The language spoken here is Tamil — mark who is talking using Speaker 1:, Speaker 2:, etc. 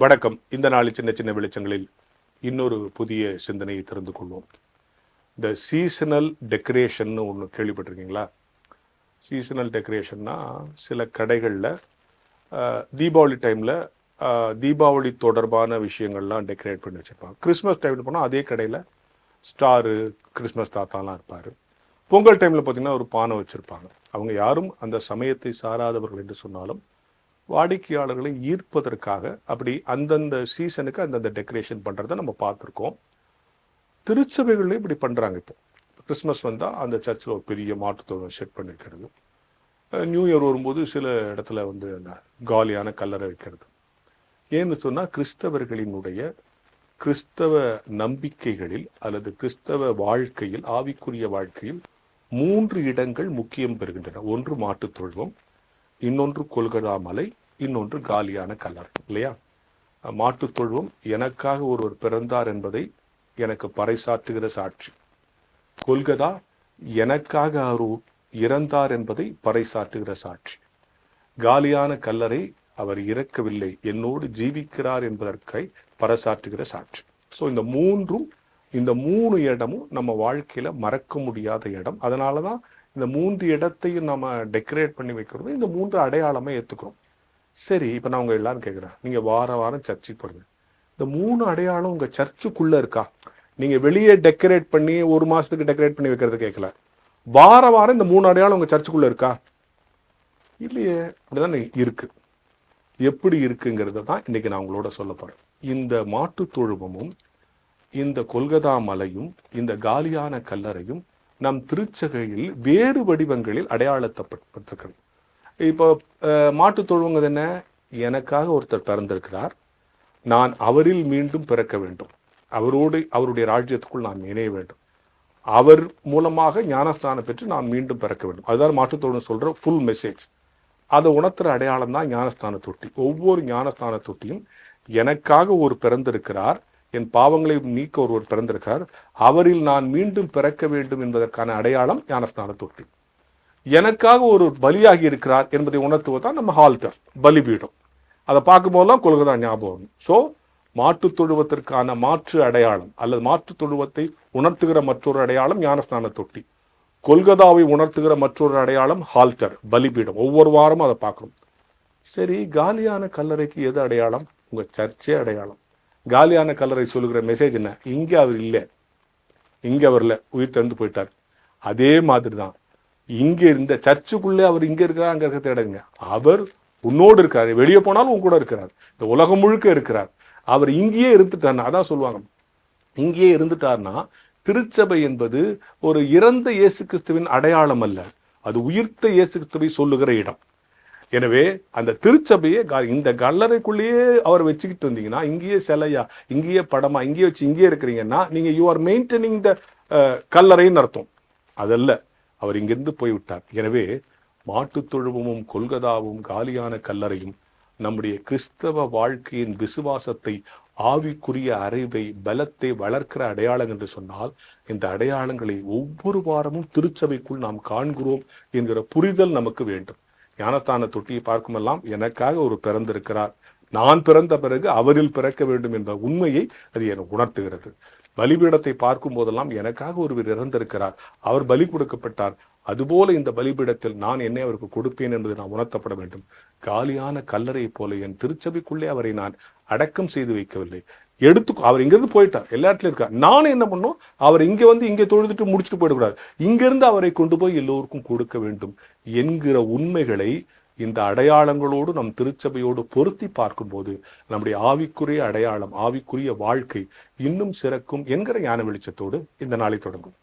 Speaker 1: வணக்கம். இந்த நாளில் சின்ன சின்ன வெளிச்சங்களில் இன்னொரு புதிய சிந்தனையை தெரிந்து கொள்வோம். இந்த சீசனல் டெக்கரேஷன் ஒன்று கேள்விப்பட்டிருக்கீங்களா? சீசனல் டெக்கரேஷன்னா சில கடைகளில் தீபாவளி டைமில் தீபாவளி தொடர்பான விஷயங்கள்லாம் டெக்கரேட் பண்ணி வச்சுருப்பாங்க. கிறிஸ்மஸ் டைமில் போனால் அதே கடையில் ஸ்டாரு, கிறிஸ்மஸ் தாத்தாலாம் இருப்பார். பொங்கல் டைமில் பார்த்திங்கன்னா ஒரு பானை வச்சுருப்பாங்க. அவங்க யாரும் அந்த சமயத்தை சாராதவர்கள் என்று சொன்னாலும் வாடிக்கையாளர்களை ஈர்ப்பதற்காக அப்படி அந்தந்த சீசனுக்கு அந்தந்த டெக்கரேஷன் பண்ணுறதை நம்ம பார்த்துருக்கோம். திருச்சபைகளில் இப்படி பண்ணுறாங்க. இப்போ கிறிஸ்மஸ் வந்தால் அந்த சர்ச்சில் ஒரு பெரிய மாட்டுத்தோடு செட் பண்ணியிருக்கிறது. நியூ இயர் வரும்போது சில இடத்துல அந்த காலியான கல்லறை வைக்கிறது. ஏன்னு சொன்னால் கிறிஸ்தவர்களினுடைய கிறிஸ்தவ நம்பிக்கைகளில் அல்லது கிறிஸ்தவ வாழ்க்கையில், ஆவிக்குரிய வாழ்க்கையில் 3 இடங்கள் முக்கியம் பெறுகின்றன. ஒன்று மாட்டுத் தொழுவம், இன்னொன்று கொல்கதா மலை, இன்னொன்று காலியான கல்லறை. இல்லையா? மாட்டுத் தொழுவம் எனக்காக ஒருவர் பிறந்தார் என்பதை எனக்கு பறைசாற்றுகிற சாட்சி. கொல்கதா எனக்காக அவர் இறந்தார் என்பதை பறைசாற்றுகிற சாட்சி. காலியான கல்லறை அவர் இறக்கவில்லை, என்னோடு ஜீவிக்கிறார் என்பதற்கை பறைசாற்றுகிற சாட்சி. ஸோ இந்த 3 இடமும் நம்ம வாழ்க்கையில் மறக்க முடியாத இடம். அதனால தான் இந்த 3 இடத்தையும் நம்ம டெக்கரேட் பண்ணி வைக்கிறது. இந்த 3 அடையாளமாக ஏற்றுக்கிறோம். சரி, இப்போ நான் உங்கள் எல்லாரும் கேட்குறேன், நீங்கள் வாரம் சர்ச்சுக்கு போடுங்க, இந்த 3 அடையாளம் உங்கள் சர்ச்சுக்குள்ளே இருக்கா? நீங்கள் வெளியே டெக்கரேட் பண்ணி 1 மாதத்துக்கு டெக்கரேட் பண்ணி வைக்கிறது கேட்கல. வாரம் இந்த 3 அடையாளம் உங்கள் சர்ச்சுக்குள்ளே இருக்கா? இல்லையே. அப்படிதான் இருக்குது. எப்படி இருக்குங்கிறத தான் இன்றைக்கி நான் உங்களோட சொல்ல போகிறேன். இந்த மாட்டு தொழுவமும் இந்த கொல்கதா மலையும் இந்த காலியான கல்லறையும் நம் திருச்சபையில் வேறு வடிவங்களில் அடையாளத்தப்பட்டிருக்கிறது. இப்போ மாட்டு தொழுவங்கிறது என்ன? எனக்காக ஒருத்தர் பிறந்திருக்கிறார், நான் அவரில் மீண்டும் பிறக்க வேண்டும், அவருடைய ராஜ்யத்துக்குள் நான் இணைய வேண்டும், அவர் மூலமாக ஞானஸ்தானம் பெற்று நான் மீண்டும் பிறக்க வேண்டும். அதுதான் மாட்டுத் தொழுவம் சொல்கிற ஃபுல் மெசேஜ். அதை உணர்த்துற அடையாளம் தான் ஞானஸ்தான தொட்டி. ஒவ்வொரு ஞானஸ்தான தொட்டியும் எனக்காக ஒரு பிறந்திருக்கிறார், என் பாவங்களை நீக்க ஒருவர் பிறந்திருக்கிறார், அவரில் நான் மீண்டும் பிறக்க வேண்டும் என்பதற்கான அடையாளம் ஞானஸ்தான தொட்டி. எனக்காக ஒரு பலியாகி இருக்கிறார் என்பதை உணர்த்துவதுதான் நம்ம ஆல்டர், பலிபீடம். அதை பார்க்கும்போதெல்லாம் கொல்கதா ஞாபகம். ஸோ மாட்டுத் தொழுவத்திற்கான மாற்று அடையாளம் அல்லது மாற்றுத் தொழுவத்தை உணர்த்துகிற மற்றொரு அடையாளம் ஞானஸ்தான தொட்டி. கொல்கதாவை உணர்த்துகிற மற்றொரு அடையாளம் ஆல்டர், பலிபீடம். ஒவ்வொரு வாரமும் அதை பார்க்குறோம். சரி, காலியான கல்லறைக்கு எது அடையாளம்? உங்கள் சர்ச்சே அடையாளம். காலியான கல்லறை சொல்லுகிற மெசேஜ் என்ன? இங்கே அவர் இல்லை, இங்கே அவர்ல உயிர் தந்து போயிட்டார். அதே மாதிரி தான் இங்கே இருந்த சர்ச்சுக்குள்ளே அவர் இங்கே இருக்கிறார், அங்கே இருக்கிறத இடங்க. அவர் உன்னோடு இருக்கிறார், வெளியே போனாலும் உன் கூட இருக்கிறார், இந்த உலகம் முழுக்க இருக்கிறார். அவர் இங்கேயே இருந்துட்டார்னா, அதான் சொல்லுவாங்க, இங்கேயே இருந்துட்டார்னா திருச்சபை என்பது ஒரு இறந்த இயேசு கிறிஸ்துவின் அடையாளம் அல்ல, அது உயிர்த்த இயேசு கிறிஸ்துவை சொல்லுகிற இடம். எனவே அந்த திருச்சபையே இந்த கல்லறைக்குள்ளேயே அவர் வச்சுக்கிட்டு இருந்தீங்கன்னா, இங்கேயே சிலையா, இங்கேயே படமா, இங்கேயே வச்சு இங்கேயே இருக்கிறீங்கன்னா, நீங்கள் யூ ஆர் மெயின்டைனிங் த கல்லறைன்னு அர்த்தம். அதல்ல, அவர் இங்கிருந்து போய்விட்டார். எனவே மாட்டுத் தொழுவமும் கொல்கதாவும் காலியான கல்லறையும் நம்முடைய கிறிஸ்தவ வாழ்க்கையின் விசுவாசத்தை, ஆவிக்குரிய அறிவை, பலத்தை வளர்க்கிற அடையாளம் என்று சொன்னால், இந்த அடையாளங்களை ஒவ்வொரு வாரமும் திருச்சபைக்குள் நாம் காண்கிறோம் என்கிற புரிதல் நமக்கு வேண்டும். ஞானஸ்தான தொட்டியை பார்க்குமெல்லாம் எனக்காக ஒரு பிறந்திருக்கிறார், நான் பிறந்த பிறகு அவரில் பிறக்க வேண்டும் என்ற உண்மையை அது எனக்கு உணர்த்துகிறது. பலிபீடத்தை பார்க்கும் போதெல்லாம் எனக்காக ஒருவர் இறந்திருக்கிறார், அவர் பலி கொடுக்கப்பட்டார், அதுபோல இந்த பலிபீடத்தில் நான் என்னை அவருக்கு கொடுப்பேன் என்பது நான் உணர்த்தப்பட வேண்டும். காலியான கல்லறையை போல என் திருச்சபைக்குள்ளே அவரை நான் அடக்கம் செய்து வைக்கவில்லை. அவர் இங்கிருந்து போயிட்டார், எல்லா இடத்துலையும் இருக்கார். நானும் என்ன பண்ணும், அவர் இங்கே தொழுதுட்டு முடிச்சுட்டு போயிடக்கூடாது, இங்கிருந்து அவரை கொண்டு போய் எல்லோருக்கும் கொடுக்க வேண்டும் என்கிற உண்மைகளை இந்த அடையாளங்களோடு நம் திருச்சபையோடு பொருத்தி பார்க்கும்போது நம்முடைய ஆவிக்குரிய அடையாளம், ஆவிக்குரிய வாழ்க்கை இன்னும் சிறக்கும் என்கிற ஞான வெளிச்சத்தோடு இந்த நாளை தொடங்கும்.